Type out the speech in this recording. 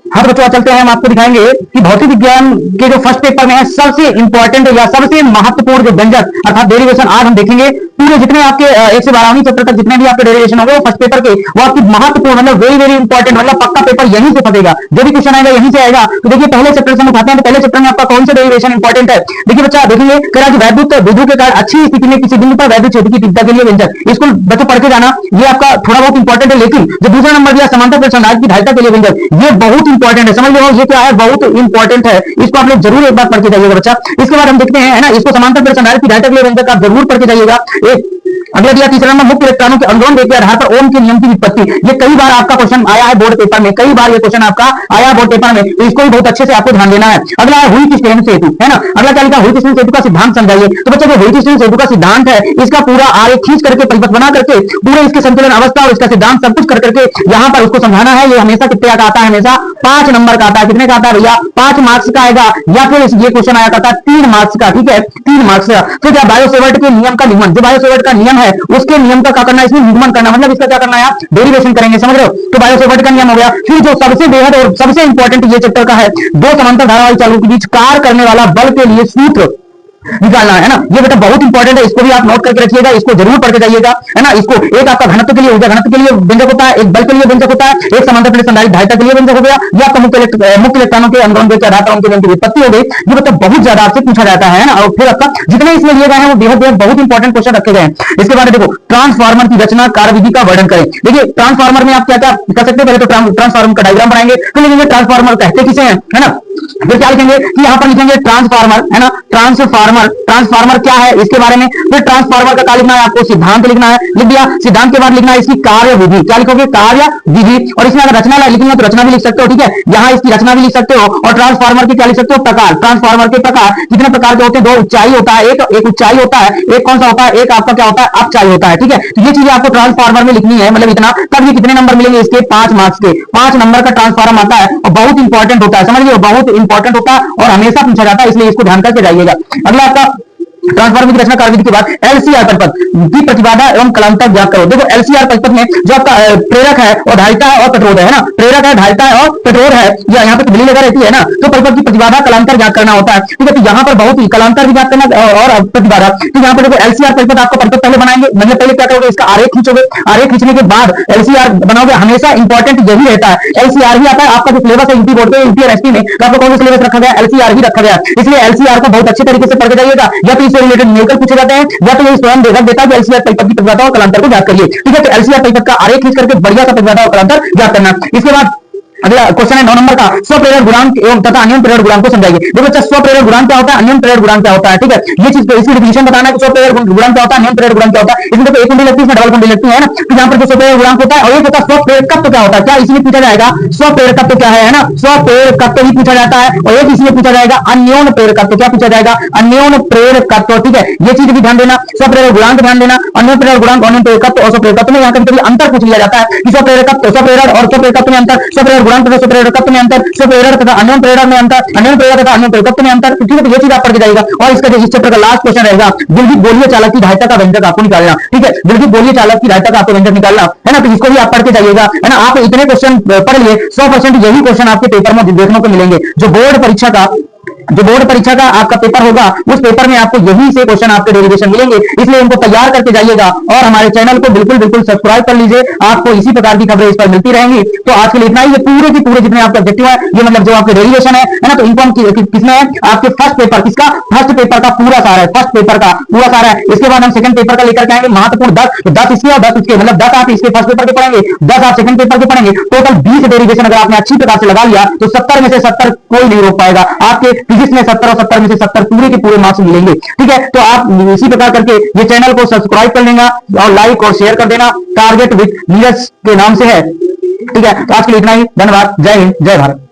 हाँ तो बच्चों चलते हैं, हम आपको दिखाएंगे कि भौतिक विज्ञान के जो फर्स्ट पेपर में है सबसे इंपॉर्टेंट या सबसे महत्वपूर्ण जो व्यंजक अर्थात डेरिवेशन आज हम देखेंगे। पूरे जितने आपके 1 से 12वीं चैप्टर तक जितने भी आपके डेरिवेशन होंगे वो फर्स्ट पेपर के वो आपकी महत्वपूर्ण मतलब वेरी वेरी इंपॉर्टेंट मतलब पक्का पेपर यहीं से फटेगा, जो भी क्वेश्चन आएगा यहीं से आएगा। तो देखिए पहले चैप्टर से हम उठाते हैं, तो पहले चैप्टर में आपका कौन सा डेरिवेशन इंपॉर्टेंट है। देखिए बच्चा देखेंगे वैद्युत विद्युत के कारण अच्छी स्थिति में किसी बिंदु पर वैद्युत क्षेत्र की तीव्रता के लिए व्यंजक, इसको बच्चों पढ़ के जाना, ये आपका थोड़ा बहुत इंपॉर्टेंट है। लेकिन जो दूसरा नंबर दिया समांतर परिसंधारित्र की ढालता के लिए व्यंजक, ये बहुत इंपॉर्टेंट है, समझ लो ये क्या है, बहुत इंपॉर्टेंट है, इसको आप लोग जरूर एक बार पढ़ के जाइएगा बच्चा। इसके बाद हम देखते हैं है ना, इसको समांतर परिसंधारित्र की ढालता के लिए व्यंजक आप जरूर पढ़ के जाइएगा। अगला दिया तीसरा नंबर मुक्त इलेक्ट्रॉनों के अनुलोम वेग के आधार पर ओम के नियम की विपत्ति, ये कई बार आपका क्वेश्चन आया है बोर्ड पेपर में, कई बार ये क्वेश्चन आपका आया है बोर्ड पेपर में, तो इसको भी बहुत अच्छे से आपको ध्यान देना है। अगला है हुई स्टेन सेतु, है ना, अगला क्या लिखा, हुई स्टेन सेतु का सिद्धांत समझाइए। तो बच्चों जो हुई स्टेन सेतु का सिद्धांत है इसका पूरा आरेख खींच करके परिपथ बना करके पूरे इसके संतुलन अवस्था और इसका सिद्धांत सब कुछ कर करके यहाँ पर उसको समझाना है। ये हमेशा कितने का आता है, हमेशा 5 नंबर का आता है। कितने का आता है भैया, 5 मार्क्स का आएगा, या फिर ये क्वेश्चन आया करता है 3 मार्क्स का, ठीक है 3 मार्क्स का। फिर क्या बायोसेवर्ट के नियम का नियमन, जो बायोसेवर्ट का नियम है उसके नियम का क्या करना है, इसमें निगमन करना, मतलब इसका क्या करना है, डेरिवेशन करेंगे, समझ रहे हो। तो बायोसेवर्ट का नियम हो गया। फिर जो सबसे बेहद और सबसे इंपॉर्टेंट ये चैप्टर का है, दो समांतर धारा वाली चालू के बीच कार्य करने वाला बल के लिए सूत्र निकालना है ना, ये बेटा बहुत इंपॉर्टेंट है, इसको भी आप नोट करके रखिएगा, इसको जरूर पढ़ के जाइएगा, है ना। इसको एक आपका घनत्व के लिए ऊर्जा घनत्व के लिए व्यंजक होता है, एक बल के लिए व्यंजक होता है, एक समांतर परिसंधारित्र ढालता के लिए व्यंजक हो गया, ये आपका मुक्त इलेक्ट्रॉनों के अनुलोम वेग के आधार पर उनके व्यंजक की विपत्ति हो गई। ये मतलब बहुत ज्यादा आपसे पूछा जाता है ना, और फिर आपका जितने इसमें लिए गए हैं वो बेहद बहुत इंपॉर्टेंट क्वेश्चन रखे गए हैं। इसके बाद देखो ट्रांसफार्मर की रचना कार्यविधि का वर्णन करें। देखिए ट्रांसफार्मर में आप क्या क्या कर सकते हैं, पहले तो ट्रांसफार्मर का डायग्राम बनाएंगे, फिर लिखेंगे ट्रांसफार्मर कहते किसे हैं, है ना। फिर क्या लिखेंगे कि यहाँ पर लिखेंगे ट्रांसफार्मर, है ना, ट्रांसफार्मर क्या है इसके बारे में। फिर ट्रांसफार्मर का क्या लिखना है, आपको सिद्धांत लिखना है, लिख दिया। सिद्धांत के बाद लिखना है इसकी कार्य विधि, क्या लिखोगे, कार्य विधि। और इसमें अगर रचना लिखना तो रचना भी लिख सकते हो, ठीक है, यहाँ इसकी रचना भी लिख सकते हो। और ट्रांसफार्मर के क्या लिख सकते हो, प्रकार, ट्रांसफार्मर के प्रकार कितने प्रकार के होते हैं, 2 ऊंचाई होता है, एक ऊंचाई होता है, एक कौन सा होता है, एक आपका क्या होता है, अपचाई होता है, ठीक है। तो ये चीजें आपको ट्रांसफार्मर में लिखनी है, मतलब इतना। तब ये कितने नंबर मिलेंगे इसके, 5 मार्क्स के, 5 नंबर का ट्रांसफार्मर आता है और बहुत इंपॉर्टेंट होता है, समझ लो बहुत इंपॉर्टेंट होता है और हमेशा पूछा जाता है, इसलिए इसको ध्यान करके जाइएगा। अगला आपका ट्रांसफार्मर की रचना कार्यविधि के बाद एलसीआर परिपथ की प्रतिबाधा एवं कलांतर ज्ञात करो। देखो एलसीआर परिपथ में जो आपका प्रेरक है और ढालता है और प्रतिरोध है ना, प्रेरक है, ढालता है और प्रतिरोध है, या यहाँ पे बिजली लगा रहती है ना, तो परिपथ की प्रतिबाधा कलांतर ज्ञात करना होता है, ठीक है। तो यहाँ पर बहुत ही कलांतर भी ज्ञात करना और प्रतिबाधा। तो यहाँ पर देखो एलसीआर परिपथ आपका परिपथ पहले बनाएंगे, मतलब पहले क्या करोगे, इसका आरेख खींचोगे, आरेख खींचने के बाद एलसीआर बनाओगे। हमेशा इंपॉर्टेंट यही रहता है, एलसीआर ही आता है आपका जो सिलेबस है यूपी बोर्ड पे, यूपी और एसटी में आपको कौन सा सिलेबस रखा गया, एलसीआर ही रखा गया। इसलिए एलसीआर को बहुत अच्छे तरीके से पढ़ के जाइएगा, या तो इससे रिलेटेड न्यूमेरिकल पूछे जाते हैं, या तो ये स्वयं देता है एलसीआर परिपथ की प्रतिबाधा और कलांतर को ज्ञात करिए, ठीक है। तो एलसीआर परिपथ का आरेख खींच करके बढ़िया सा प्रतिबाधा और कलांतर ज्ञात करना। इसके बाद अगला क्वेश्चन है 9 नंबर का, स्वप्रेरण गुणांक एवं तथा अन्योन्य प्रेरण गुणांक को समझाइए। देखो बच्चा स्वप्रेरण गुणांक क्या होता है, अन्योन्य प्रेरण गुणांक क्या होता है, ठीक है। ये चीज इसकी डिफिनेशन बताना है कि स्वप्रेरण गुणांक क्या होता है, अन्योन्य प्रेरण गुणांक क्या होता है। इसमें देखो एक कुंडली लगती है, इसमें डबल कुंडली लगती है ना, तो यहाँ पर जो स्वप्रेरण गुणांक होता है और एक होता है स्वप्रेरकत्व क्या होता है, क्या इसमें पूछा जाएगा, स्वप्रेरकत्व क्या है ना, स्वप्रेरकत्व ही पूछा जाता है। और एक इसमें पूछा जाएगा अन्योन्य प्रेरकत्व, क्या पूछा जाएगा, अन्योन्य प्रेरकत्व, ठीक है। ये चीज भी ध्यान देना, स्वप्रेरण गुणांक ध्यान देना, अन्योन्य प्रेरण गुणांक, अन्योन्य प्रेरकत्व और स्वप्रेरकत्व में यहाँ कभी अंतर पूछ लिया जाता है कि स्वप्रेरकत्व, स्वप्रेरण और स्वप्रेरकत्व में अंतर, स्वप्रेरण गुणांक तथा स्वप्रेरकत्व में अंतर, स्वप्रेरण तथा अन्योन्य प्रेरण में अंतर, अन्योन्य प्रेरण तथा अन्योन्य प्रेरकत्व में अंतर, ठीक है। तो ये चीज आप पढ़ के जाइएगा। और इसका जो इस चैप्टर का लास्ट क्वेश्चन रहेगा, विद्युत गोलीय चालक की ढालता का व्यंजक आपको निकालना, ठीक है। विद्युत गोलीय चालक की ढालता का आपको व्यंजक निकालना है ना, तो इसको भी आप पढ़ के जाइएगा, है ना। आप इतने क्वेश्चन पढ़ लिए, 100% यही क्वेश्चन आपके पेपर में देखने को मिलेंगे। जो बोर्ड परीक्षा का आपका पेपर होगा उस पेपर में आपको यही से क्वेश्चन आपके डेरिवेशन मिलेंगे, इसलिए उनको तैयार करके जाइएगा। और हमारे चैनल को बिल्कुल सब्सक्राइब कर लीजिए, आपको इसी प्रकार की खबरें इस पर मिलती रहेंगी। तो आज के लिए इतना ही, ये पूरे के पूरे जितने आपके ऑब्जेक्टिव है, ये मतलब जो आपके डेरिवेशन है ना, तो इनको किसमें है, आपके फर्स्ट पेपर, किसका, फर्स्ट पेपर का पूरा सारा है, फर्स्ट पेपर का पूरा सारा है। इसके बाद हम सेकंड पेपर का लेकर के आएंगे महत्वपूर्ण 10 इसके और 10 इसके, मतलब 10 आप इसके फर्स्ट पेपर के पढ़ेंगे, 10 आप सेकंड पेपर के पढ़ेंगे। टोटल 20 डेरिवेशन अगर आपने अच्छी प्रकार से लगा लिया तो 70 में से 70 कोई नहीं रोक पाएगा। आपके फिजिक्स में 70 और 70 में से 70 पूरे के पूरे मार्क्स मिलेंगे, ठीक है। तो आप इसी प्रकार करके ये चैनल को सब्सक्राइब कर लेना और लाइक और शेयर कर देना, टारगेट विद नीरज के नाम से है, ठीक है। तो आज के लिए इतना ही, धन्यवाद, जय हिंद, जय भारत।